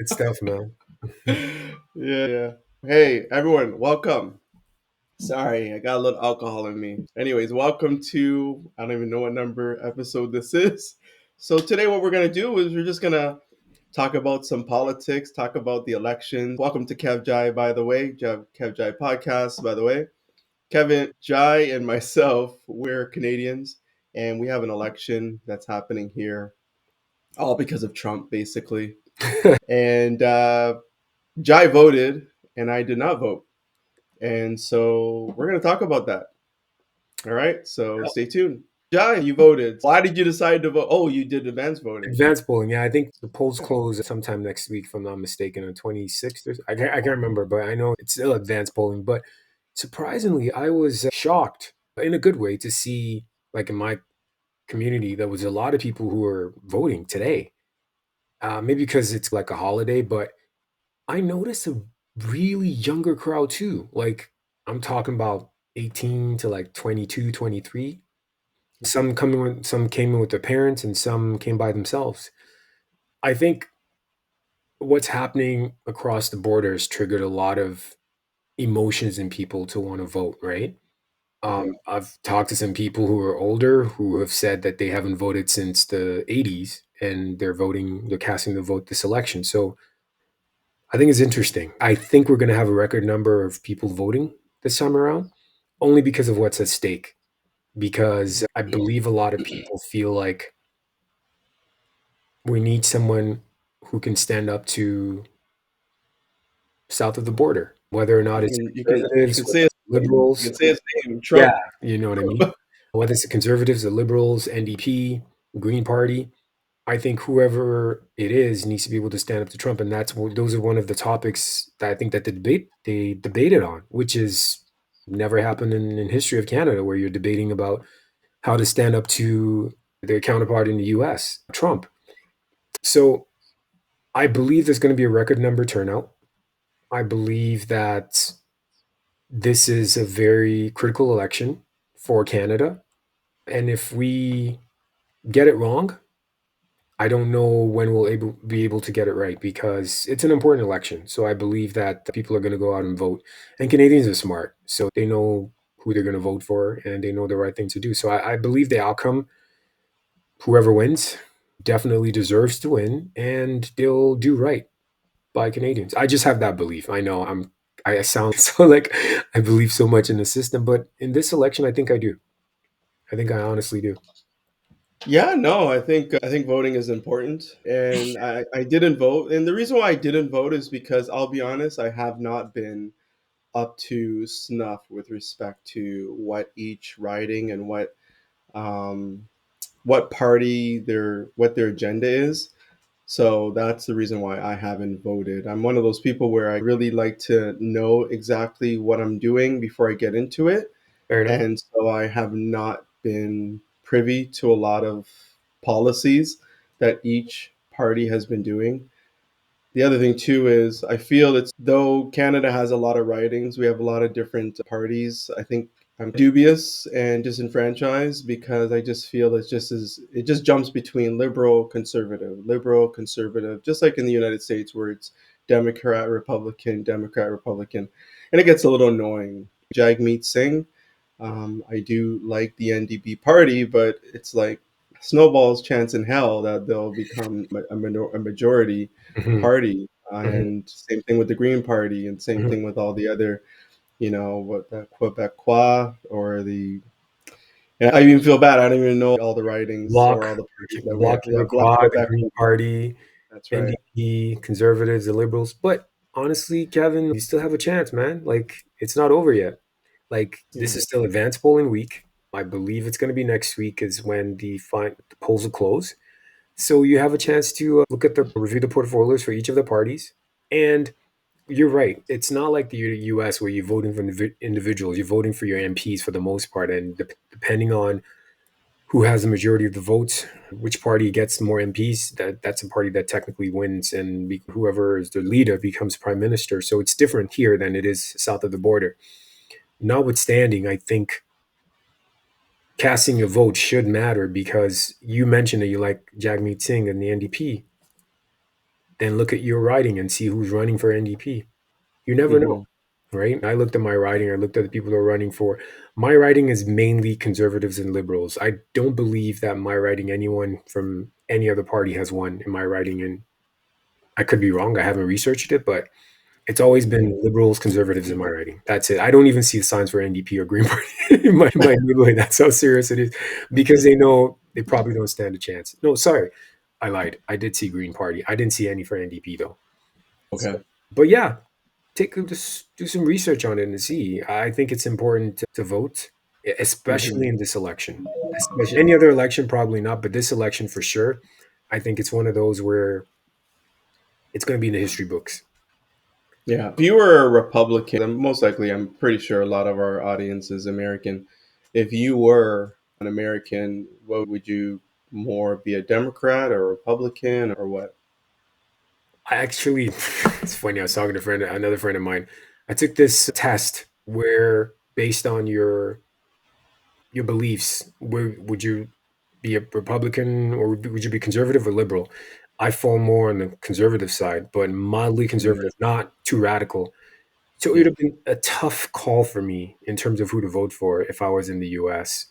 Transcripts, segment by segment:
Good stuff, man. Yeah. Hey, everyone, welcome. Sorry, I got a little alcohol in me. Anyways, welcome to, I don't even know what number episode this is. So, today, what we're going to do is we're just going to talk about some politics, talk about the elections. Welcome to KevJa, by the way, KevJa Podcast, by the way. Kevin, Jai, and myself, we're Canadians, and we have an election that's happening here, all because of Trump, basically. And Jai voted, and I did not vote. And so we're going to talk about that. All right. So stay tuned. Jai, you voted. Why did you decide to vote? Oh, you did advance voting. Advanced polling, yeah. I think the polls close sometime next week, if I'm not mistaken, on 26th. I can't remember, but I know it's still advanced polling. But surprisingly, I was shocked in a good way to see, like in my community, there was a lot of people who were voting today. Maybe because it's like a holiday, but I noticed a really younger crowd too. Like I'm talking about 18 to like 22, 23. Some came in with their parents and some came by themselves. I think what's happening across the border has triggered a lot of emotions in people to want to vote, right? I've talked to some people who are older who have said that they haven't voted since the 80s and they're casting the vote this election. So I think it's interesting. I think we're going to have a record number of people voting this time around, only because of what's at stake. Because I believe a lot of people feel like we need someone who can stand up to south of the border, whether or not You it's can you can you conservatives, can whether say his it's name. You liberals. can say his name, Yeah, Trump. you know what I mean? Whether it's the conservatives, the liberals, NDP, Green Party. I think whoever it is needs to be able to stand up to Trump, and those are one of the topics that I think that they debated on, which is never happened in history of Canada, where you're debating about how to stand up to their counterpart in the U.S., Trump. So I believe there's going to be a record number turnout. I believe that this is a very critical election for Canada, and if we get it wrong, I don't know when be able to get it right because it's an important election. So I believe that people are going to go out and vote. And Canadians are smart. So they know who they're going to vote for and they know the right thing to do. So I believe the outcome, whoever wins, definitely deserves to win and they'll do right by Canadians. I just have that belief. I sound so like I believe so much in the system, but in this election, I think I do. I think I honestly do. Yeah, no, I think voting is important, and I didn't vote, and the reason why I didn't vote is because I'll be honest, I have not been up to snuff with respect to what each riding and um, what party what their agenda is. So that's the reason why I haven't voted. I'm one of those people where I really like to know exactly what I'm doing before I get into it. Fair enough. And so I have not been privy to a lot of policies that each party has been doing. The other thing too is I feel it's though Canada has a lot of ridings, we have a lot of different parties. I think I'm dubious and disenfranchised because I just feel it just jumps between liberal, conservative, just like in the United States where it's Democrat, Republican, and it gets a little annoying. Jagmeet Singh, I do like the NDP party, but it's like snowball's chance in hell that they'll become a majority Hmm. party. Hmm. And same thing with the Green Party, and same Hmm. thing with all the other, what the Quebecois or the. And I even feel bad. I don't even know all the writings or all Bloc, the parties that we have. Bloc Yeah, Black Québécois, the Quebec. Green Party, That's right. NDP, conservatives, the liberals. But honestly, Kevin, you still have a chance, man. Like it's not over yet. Like this Yeah. is still advanced polling week. I believe it's going to be next week is when the polls will close. So you have a chance to review the portfolios for each of the parties. And you're right. It's not like the U.S. where you're voting for individuals. You're voting for your MPs for the most part, and depending on who has the majority of the votes, which party gets more MPs, that's a party that technically wins, and whoever is the leader becomes prime minister. So it's different here than it is south of the border. Notwithstanding, I think casting your vote should matter because you mentioned that you like Jagmeet Singh and the NDP. then look at your writing and see who's running for NDP. You never know, Hmm. right? I looked at my writing, I looked at the people that are running for. My writing is mainly conservatives and liberals. I don't believe that my writing, anyone from any other party has won in my writing. And I could be wrong. I haven't researched it, but it's always been liberals, conservatives in my writing. That's it. I don't even see the signs for NDP or Green Party in my neighborhood. That's how serious it is because they know they probably don't stand a chance. No, sorry. I lied. I did see Green Party. I didn't see any for NDP though. So, Okay. but yeah, just do some research on it and see. I think it's important to vote, especially Hmm. in this election. Especially any other election, probably not, but this election for sure. I think it's one of those where it's going to be in the history books. Yeah. If you were a Republican, then most likely, I'm pretty sure a lot of our audience is American. If you were an American, what would you more be, a Democrat or a Republican or what? I actually, it's funny. I was talking to another friend of mine. I took this test where, based on your beliefs, where would you be a Republican or would you be conservative or liberal? I fall more on the conservative side, but mildly Mm, conservative, not too radical. So it would yeah. have been a tough call for me in terms of who to vote for if I was in the US,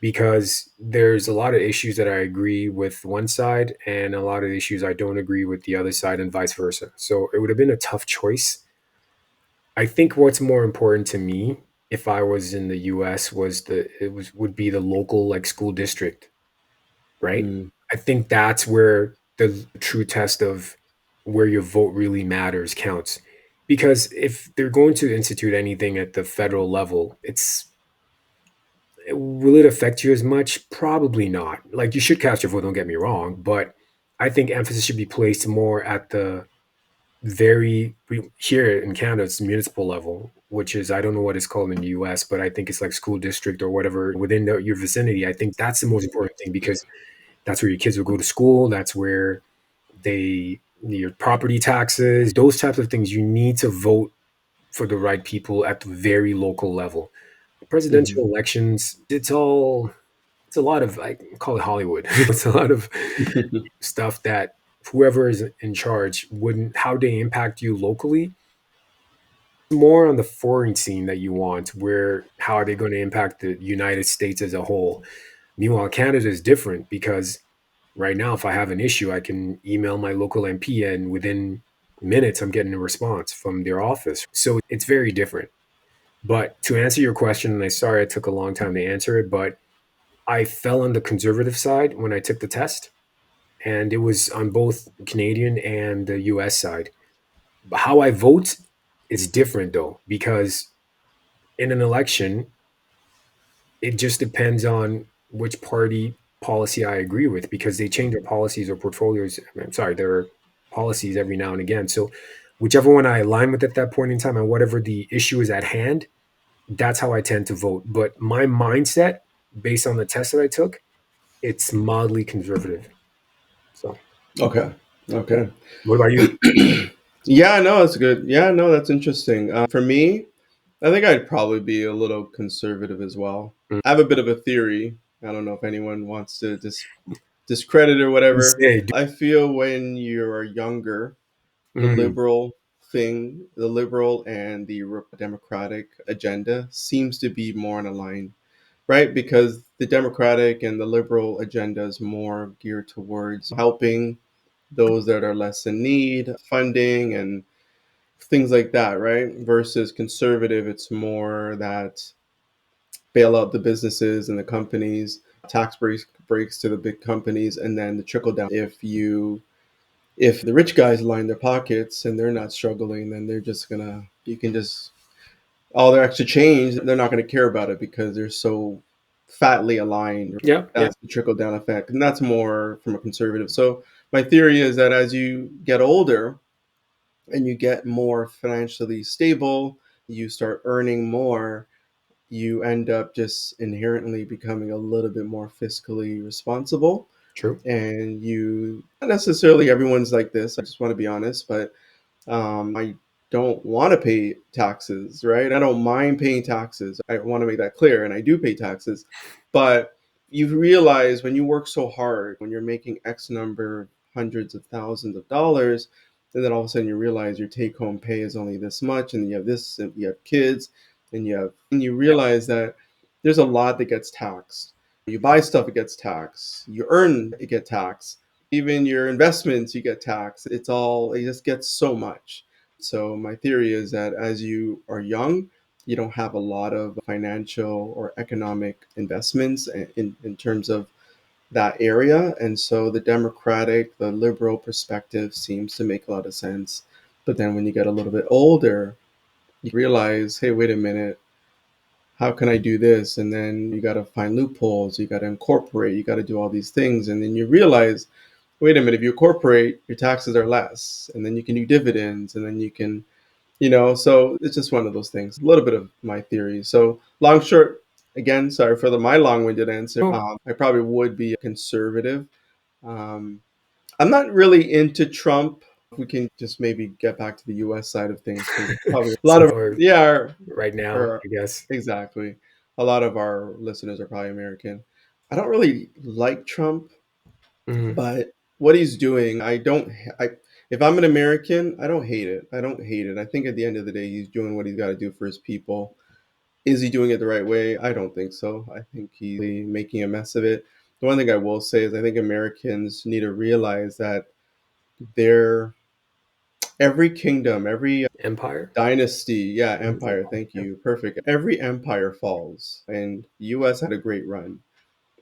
because there's a lot of issues that I agree with one side and a lot of issues I don't agree with the other side and vice versa. So it would have been a tough choice. I think what's more important to me if I was in the US was would be the local like school district, right? Mm, I think that's where the true test of where your vote really matters counts. Because if they're going to institute anything at the federal level, it's will it affect you as much? Probably not. Like you should cast your vote, don't get me wrong, but I think emphasis should be placed more at the here in Canada, it's municipal level, which is I don't know what it's called in the US, but I think it's like school district or whatever within your vicinity. I think that's the most important thing because that's where your kids will go to school. That's where your property taxes, those types of things. You need to vote for the right people at the very local level. hmm. Presidential elections, it's a lot of I call it Hollywood. It's a lot of stuff that whoever is in charge wouldn't how they impact you locally more on the foreign scene that you want, where how are they going to impact the United States as a whole? Meanwhile, Canada is different because right now, if I have an issue, I can email my local MP, and within minutes, I'm getting a response from their office. So it's very different. But to answer your question, and I sorry it took a long time to answer it, but I fell on the conservative side when I took the test, and it was on both Canadian and the US side. But how I vote is different though, because in an election, it just depends on which party policy I agree with because they change their policies or portfolios. I'm sorry, their policies every now and again. So, whichever one I align with at that point in time and whatever the issue is at hand, that's how I tend to vote. But my mindset, based on the test that I took, it's mildly conservative. So, Okay. Okay. what about you? Yeah, no, that's good. Yeah, no, that's interesting. For me, I think I'd probably be a little conservative as well. Mm. I have a bit of a theory. I don't know if anyone wants to discredit or whatever. Say, I feel when you're younger, the mm, liberal and the democratic agenda seems to be more in a line, right? Because the democratic and the liberal agenda is more geared towards helping those that are less in need, funding and things like that, right? Versus conservative, it's more that bail out the businesses and the companies, tax breaks to the big companies, and then the trickle down. If the rich guys line their pockets and they're not struggling, then they're just gonna you can just all their extra change, they're not gonna care about it because they're so fatly aligned. yeah, yeah, That's the trickle down effect. And that's more from a conservative. So my theory is that as you get older and you get more financially stable, you start earning more, you end up just inherently becoming a little bit more fiscally responsible. true. And you, not necessarily everyone's like this, I just want to be honest, but I don't want to pay taxes, right? I don't mind paying taxes. I want to make that clear, and I do pay taxes. But you realize when you work so hard, when you're making X number, hundreds of thousands of dollars, and then all of a sudden you realize your take home pay is only this much, and you have this, and you have kids, and you realize that there's a lot that gets taxed. You buy stuff, it gets taxed. You earn, it gets taxed. Even your investments, you get taxed. It just gets so much. So my theory is that as you are young, you don't have a lot of financial or economic investments in terms of that area. And so the liberal perspective seems to make a lot of sense. But then when you get a little bit older, you realize, hey, wait a minute, how can I do this? And then you got to find loopholes, you got to incorporate, you got to do all these things. And then you realize, wait a minute, if you incorporate, your taxes are less. And then you can do dividends, and then you can, so it's just one of those things. A little bit of my theory. So, long, short, again, sorry for my long winded answer. Oh, I probably would be a conservative. Um, I'm not really into Trump. We can just maybe get back to the US side of things because probably a lot of, or yeah, right now, or I guess. exactly. A lot of our listeners are probably American. I don't really like Trump, Mhm. but what he's doing, I don't. I if I'm an American, I don't hate it. I don't hate it. I think at the end of the day, he's doing what he's got to do for his people. Is he doing it the right way? I don't think so. I think he's making a mess of it. The one thing I will say is I think Americans need to realize that they're every kingdom, every Empire. dynasty, yeah, Mhm. empire. Thank Yeah. you. Perfect. Every empire falls, and the U.S. had a great run.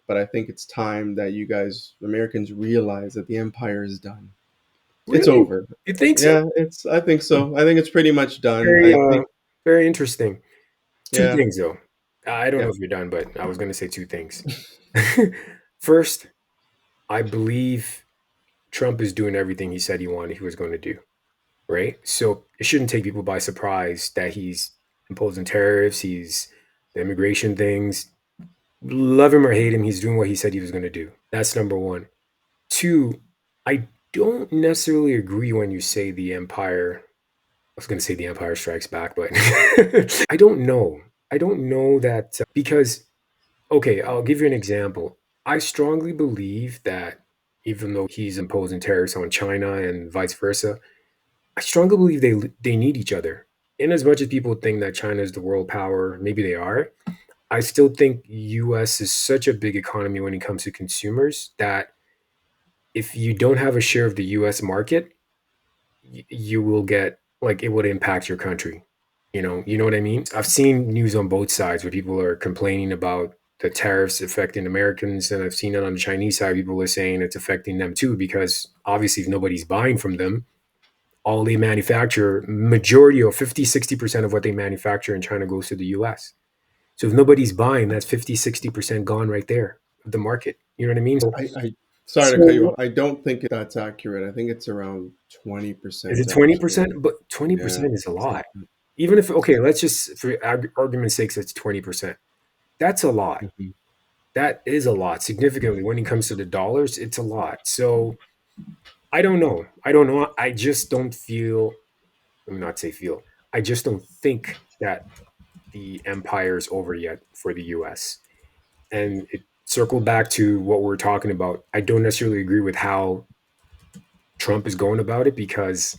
But I think it's time that you guys, Americans, realize that the empire is done. It's Really? over. You think so? Yeah, it's. I think so. I think it's pretty much done. Very, I think. very interesting. Two Yeah. things though. I don't know Yeah. if you're done, but I was going to say two things. First, I believe Trump is doing everything he said he was going to do, right? So it shouldn't take people by surprise that he's imposing tariffs, he's the immigration things. Love him or hate him, he's doing what he said he was going to do. That's number one. Two, I don't necessarily agree when you say the empire. I was going to say the Empire Strikes Back, but I don't know. I don't know that because, okay, I'll give you an example. I strongly believe that even though he's imposing tariffs on China and vice versa, I strongly believe they need each other. In as much as people think that China is the world power, maybe they are. I still think US is such a big economy when it comes to consumers that if you don't have a share of the US market, you will get like it would impact your country. You know what I mean? I've seen news on both sides where people are complaining about the tariffs affecting Americans, and I've seen it on the Chinese side. People are saying it's affecting them too because obviously if nobody's buying from them, all they manufacture, majority of 50, 60% of what they manufacture in China goes to the US. So if nobody's buying, that's 50, 60% gone right there of the market. You know what I mean? I sorry to cut you So off. I don't think that's accurate. I think it's around is 20% it 20%? actually. But Yeah. 20% is a It's not. lot. Even if, okay, let's just, for argument's sake, it's 20%. That's a lot. Mhm. That is a lot. Significantly, when it comes to the dollars, it's a lot. So I don't know. I don't know. I just don't feel, let me not say feel, I just don't think that the empire is over yet for the US. And it circled back to what we're talking about. I don't necessarily agree with how Trump is going about it because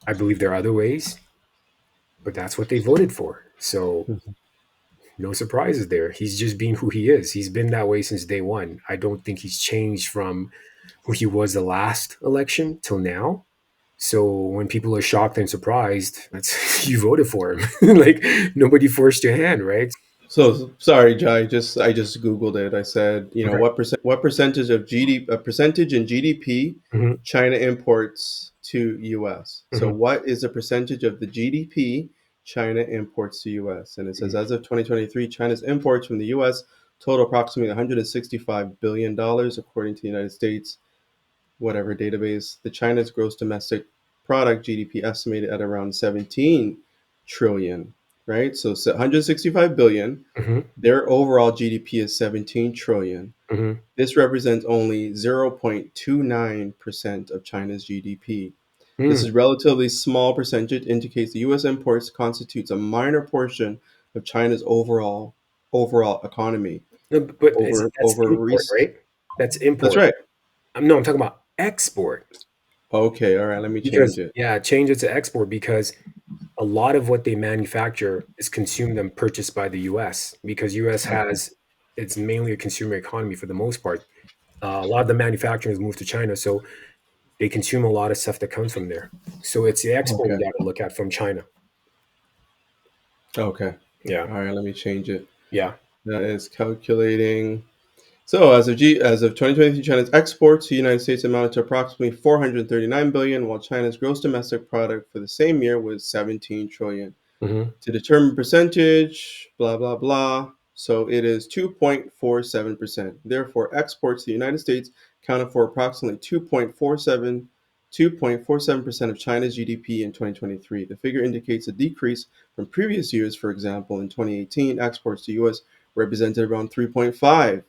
I believe there are other ways, but that's what they voted for. So no surprises there. He's just being who he is. He's been that way since day one. I don't think he's changed from who he was the last election till now. So when people are shocked and surprised, that's you voted for him. Like nobody forced your hand, right? So sorry, Jai. I just googled it. I said, Okay. what percentage of GDP, a percentage in GDP, Hmm. China imports to U.S. So Hmm. what is the percentage of the GDP China imports to U.S.? And it says as of 2023, China's imports from the U.S. total approximately 165 billion dollars, according to the United States whatever database. The China's gross domestic product GDP estimated at around 17 trillion, right? So 165 billion. Hmm. Their overall GDP is 17 trillion. Hmm. This represents only 0.29% of China's GDP. This Mm. is relatively small percentage indicates the US imports constitutes a minor portion of China's overall economy. No, but Over that's over import, Reese. right? That's That's import. right. No, I'm talking about export. Okay, all right, let me change Because it. yeah, change it to export because a lot of what they manufacture is consumed and purchased by the US because US has it's mainly a consumer economy for the most part. A lot of the manufacturing is moved to China, so they consume a lot of stuff that comes from there. So it's the export we Okay. got to look at from China. Okay. Yeah, All right, let me change it. yeah. That is calculating. So as of 2023, China's exports to the United States amounted to approximately 439 billion, while China's gross domestic product for the same year was 17 trillion. Hmm. To determine percentage, blah blah blah. So it is 2.47%. Therefore, exports to the United States accounted for approximately 2.47% of China's GDP in 2023. The figure indicates a decrease from previous years. For example, in 2018, exports to US represented around 3.5%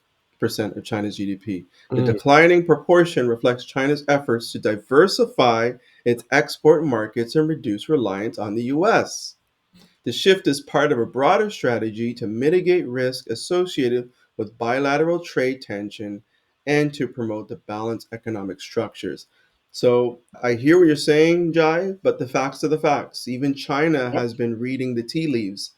of China's GDP. The Mm. declining proportion reflects China's efforts to diversify its export markets and reduce reliance on the US. The shift is part of a broader strategy to mitigate risk associated with bilateral trade tension and to promote the balanced economic structures. So I hear what you're saying, Jai, but the facts are the facts. Even China Yep. has been reading the tea leaves.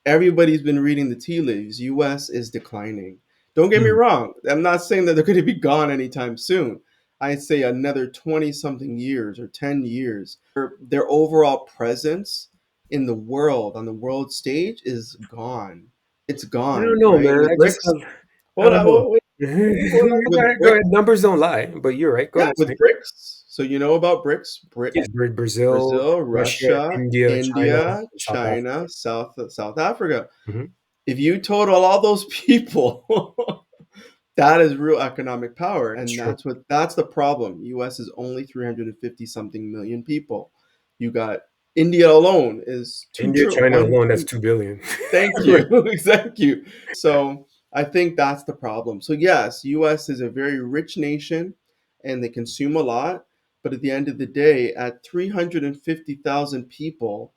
Everybody's been reading the tea leaves. US is declining. Don't get me Mm. wrong. I'm not saying that they're going to be gone anytime soon. I'd say another 20 something years or 10 years. Their overall presence in the world, on the world stage, is gone. It's I don't gone, know, right? man. With I just BRICS, I hold don't on, know. wait, hold on. Go With ahead, go ahead. BRICS, Numbers don't lie, but you're right. Go yeah, ahead, with Snake. BRICS. So you know about BRICS, Yeah, Brazil, Brazil, Russia, Russia, India, China, India, and South Africa. China, South Africa. Hmm. If you total all those people, that is real economic power, That's and true. that's the problem. US is only 350 something million people. You got India alone is 2 India, trillion. China alone, that's 2 billion. Thank Right. you. Thank you. So I think that's the problem. So yes, US is a very rich nation and they consume a lot, but at the end of the day, at 350,000 people,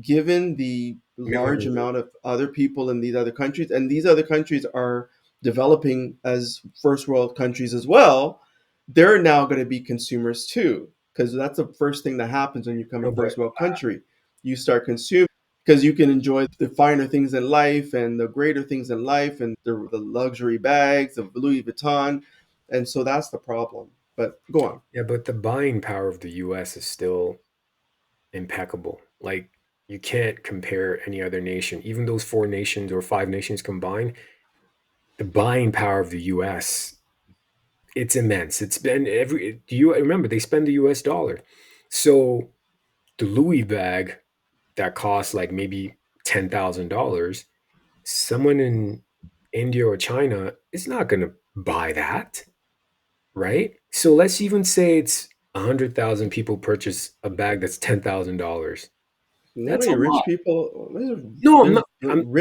given the large Million. amount of other people in these other countries, and these other countries are developing as first world countries as well, they're now going to be consumers too. Because that's the first thing that happens when you become a No, but first world country. You start consuming because you can enjoy the finer things in life and the greater things in life and the luxury bags of Louis Vuitton. And so that's the problem. But go on. yeah, but the buying power of the US is still impeccable. Like you can't compare any other nation, even those four nations or five nations combined. The buying power of the US, it's immense. It's been every do you remember they spend the US dollar. So the Louis bag that costs like maybe $10,000, someone in India or China is not going to buy that, right? So let's even say it's 100,000 people purchase a bag that's $10,000. Not That's a many lot. rich people. No, I'm There's not.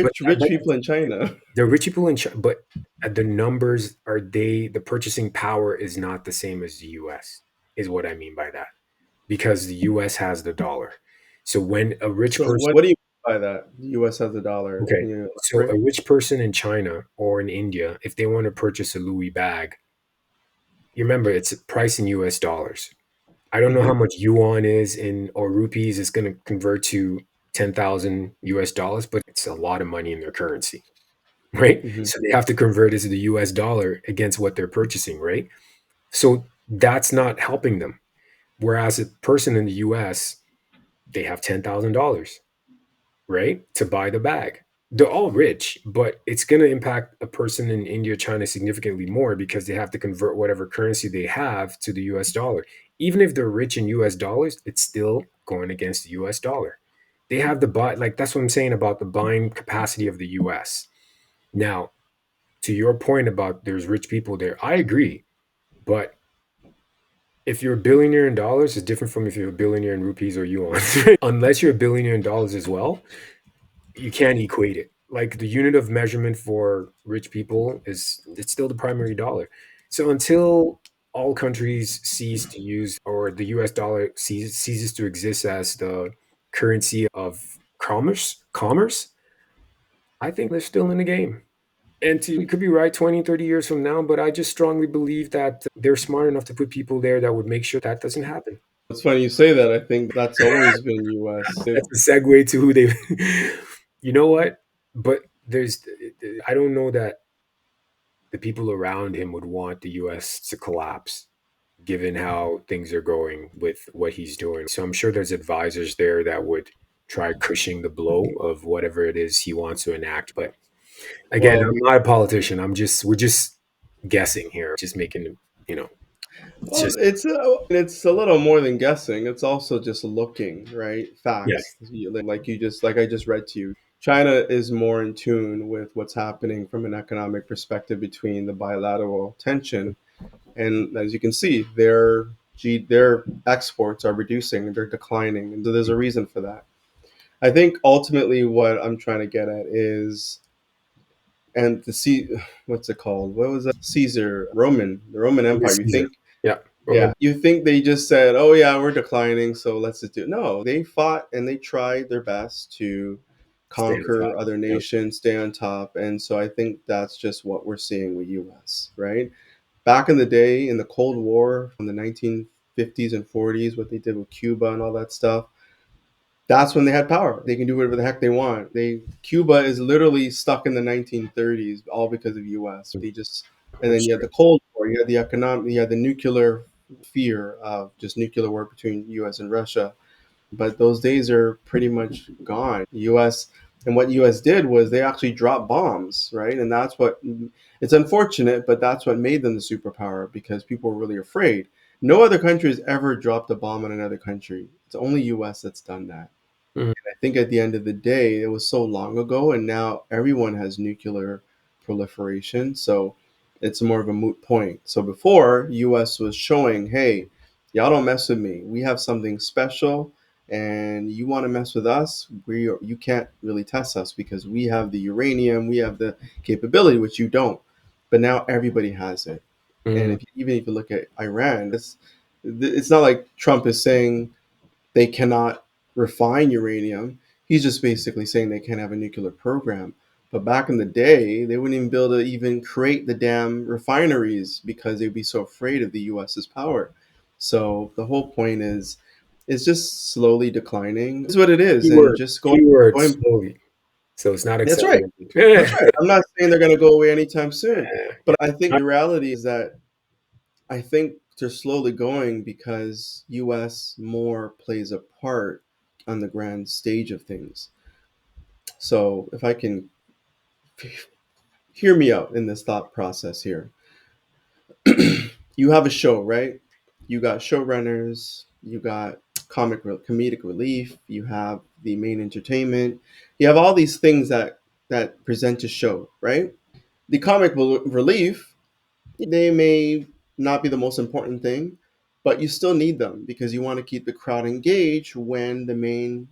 But rich people in China. the rich people in China, but the numbers are the purchasing power is not the same as the US, is what I mean by that. Because the US has the dollar. So when a rich So person, what do you mean by that? The U.S. has a dollar. okay, Can you so a elaborate? rich person in China or in India, if they want to purchase a Louis bag, you remember it's priced in US dollars. I don't know how Mm-hmm. much yuan is in or rupees is going to convert to 10,000 US dollars, but it's a lot of money in their currency, right? Mm-hmm. So they have to convert it to the US dollar against what they're purchasing, right? So that's not helping them. Whereas a person in the US, they have $10,000, right, to buy the bag. They're all rich, but it's going to impact a person in India, China significantly more because they have to convert whatever currency they have to the US dollar. Even if they're rich in US dollars, it's still going against the US dollar. They have the buy, like that's what I'm saying about the buying capacity of the US. Now, to your point about there's rich people there, I agree. But if you're a billionaire in dollars, it's different from if you're a billionaire in rupees or yuan. Unless you're a billionaire in dollars as well, you can't equate it. Like the unit of measurement for rich people is it's still the primary dollar. So until all countries cease to use or the US dollar ceases to exist as the currency of commerce, I think they're still in the game. we could be right 20, 30 years from now, but I just strongly believe that they're smart enough to put people there that would make sure that doesn't happen. It's funny you say that. I think that's always been U.S. That's a segue to who they, you know what? But I don't know that the people around him would want the US to collapse given how things are going with what he's doing. So I'm sure there's advisors there that would try cushioning the blow of whatever it is he wants to enact. But again, Well, I'm not a politician. We're just guessing here, just making, you know, it's well, just, it's a little more than guessing. It's also just looking, right? yeah. Facts, like I just read to you. China is more in tune with what's happening from an economic perspective between the bilateral tension, and as you can see, their exports are reducing, they're declining, and so there's a reason for that. I think ultimately what I'm trying to get at is, and to see what's it called? What was that? Caesar, the Roman Empire. You Caesar. think Yeah. Yeah, Roman you think they just said, "Oh yeah, we're declining, so let's just do it." No, they fought and they tried their best to stay on conquer top. other Yep. nations, stay on top, and so I think that's just what we're seeing with US, right? Back in the day in the Cold War, in the 1950s and 40s, what they did with Cuba and all that stuff, that's when they had power. They can do whatever the heck they want. Cuba is literally stuck in the 1930s, all because of U.S. They just And then That's you had true. the Cold War, you had the nuclear fear of just nuclear war between U.S. and Russia. But those days are pretty much gone. U.S. And what U.S. did was they actually dropped bombs, right? And that's what it's unfortunate, but that's what made them the superpower because people were really afraid. No other country has ever dropped a bomb on another country. It's only U.S. that's done that. Mhm. I think at the end of the day, it was so long ago, and now everyone has nuclear proliferation. So it's more of a moot point. So before, U.S. was showing, hey, y'all don't mess with me. We have something special, and you want to mess with us, you can't really test us because we have the uranium, we have the capability, which you don't. But now everybody has it. And Mhm. even if you look at Iran, it's not like Trump is saying they cannot refine uranium. He's just basically saying they can't have a nuclear program. But back in the day, they wouldn't even be able to even create the damn refineries because they'd be so afraid of the US's power. So the whole point is it's just slowly declining. It's what it is. And just Keyword going slowly. So it's not That's right. accelerated. That's right. I'm not saying they're gonna go away anytime soon. But I think Not- the reality is that I think they're slowly going because US more plays a part on the grand stage of things. So if I can hear me out in this thought process here, you have a show, right? You got showrunners, you got comedic relief, you have the main entertainment, you have all these things that present a show, right? The relief, they may not be the most important thing, but you still need them because you want to keep the crowd engaged when the main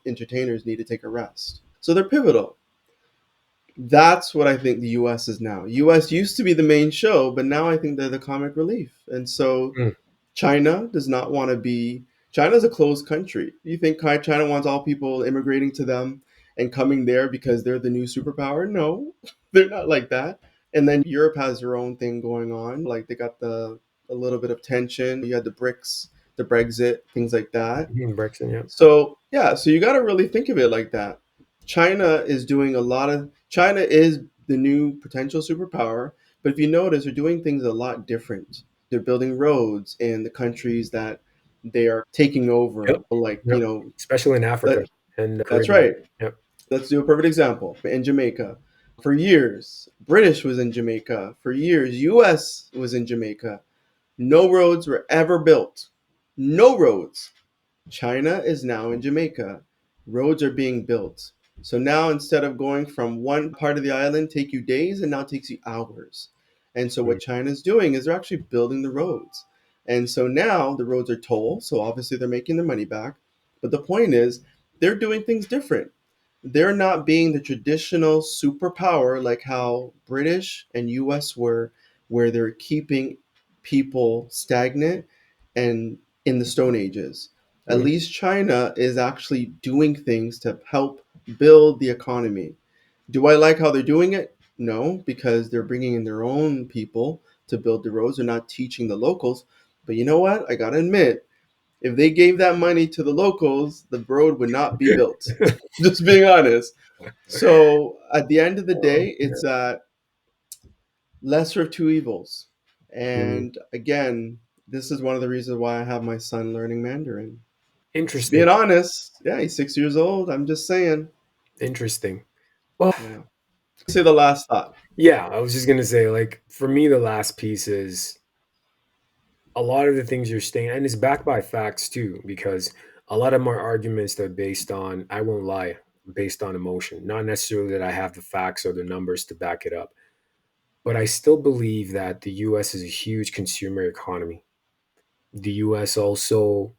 entertainers need to take a rest. So they're pivotal. That's what I think the US is now. US used to be the main show, but now I think they're the comic relief. And so Mm. China does not want to be. China's a closed country. You think China wants all people immigrating to them and coming there because they're the new superpower? No, they're not like that. And then Europe has their own thing going on. Like they got a little bit of tension. You had the BRICS, the Brexit, things like that. Brexit, yeah. So yeah, so you got to really think of it like that. China is the new potential superpower, but if you notice, they're doing things a lot different. They're building roads in the countries that they are taking Yep. over. Like Yep. Especially in Africa that, and the that's Caribbean. right. Yep. Let's do a perfect example in Jamaica. For years, British was in Jamaica. For years, U.S. was in Jamaica. No roads were ever built. No roads. China is now in Jamaica. Roads are being built. So now instead of going from one part of the island take you days, and now it takes you hours. And so Mm. what China's doing is they're actually building the roads. And so now the roads are toll, so obviously they're making their money back. But the point is they're doing things different. They're not being the traditional superpower like how British and US were, where they're keeping people stagnant and in the Stone Ages. At Mm. least China is actually doing things to help build the economy. Do I like how they're doing it? No, because they're bringing in their own people to build the roads. They're not teaching the locals. But you know what? I gotta admit, if they gave that money to the locals, the road would not be built. Just being honest. So at the end of the Oh, day, it's lesser of two evils. mhm. And again, this is one of the reasons why I have my son learning Mandarin. Just Interesting. being honest, yeah, he's 6 years old. I'm just saying. Interesting. Well, Yeah. Say the last thought. yeah, I was just gonna say, like, for me, the last piece is a lot of the things you're saying, and it's backed by facts too, because a lot of my arguments that are based on, I won't lie, based on emotion. Not necessarily that I have the facts or the numbers to back it up, but I still believe that the US is a huge consumer economy. The US also,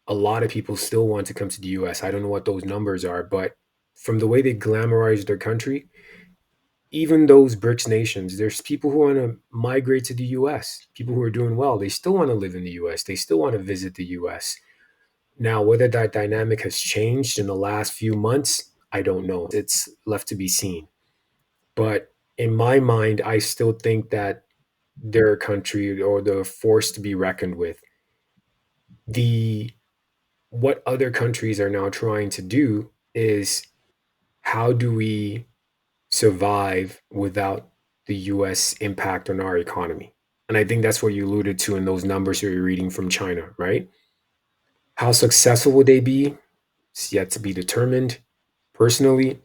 a lot of people still want to come to the US. I don't know what those numbers are, but from the way they glamorize their country, even those BRICS nations, there's people who want to migrate to the US, people who are doing well. They still want to live in the US. They still want to visit the US. Now, whether that dynamic has changed in the last few months, I don't know. It's left to be seen. But in my mind, I still think that they're a country or they're a force to be reckoned with. The What other countries are now trying to do is, how do we survive without the US impact on our economy? And I think that's what you alluded to in those numbers you're reading from China, right? How successful would they be? It's yet to be determined. Personally,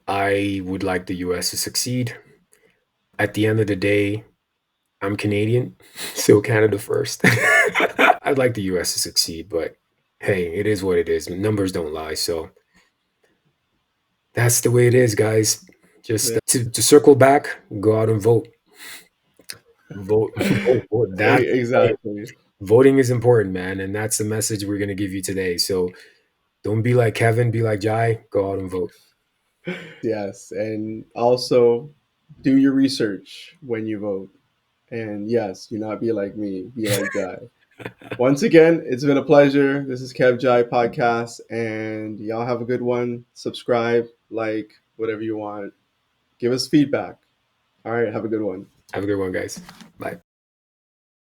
I would like the US to succeed. At the end of the day, I'm Canadian, so Canada first. I'd like the US to succeed, but hey, it is what it is. Numbers don't lie. So that's the way it is, guys. Just Yeah. to circle back, go out and vote. Vote, vote, vote. That's important. Exactly. Voting is important, man, and that's the message we're gonna give you today. So don't be like Kevin, be like Jai. Go out and vote. Yes. And also do your research when you vote. And yes, do not be like me, be like Jai. Once again, it's been a pleasure. This is KevJa Podcast, and y'all have a good one. Subscribe, like, whatever you want. Give us feedback. All right, have a good one. Have a good one, guys. Bye.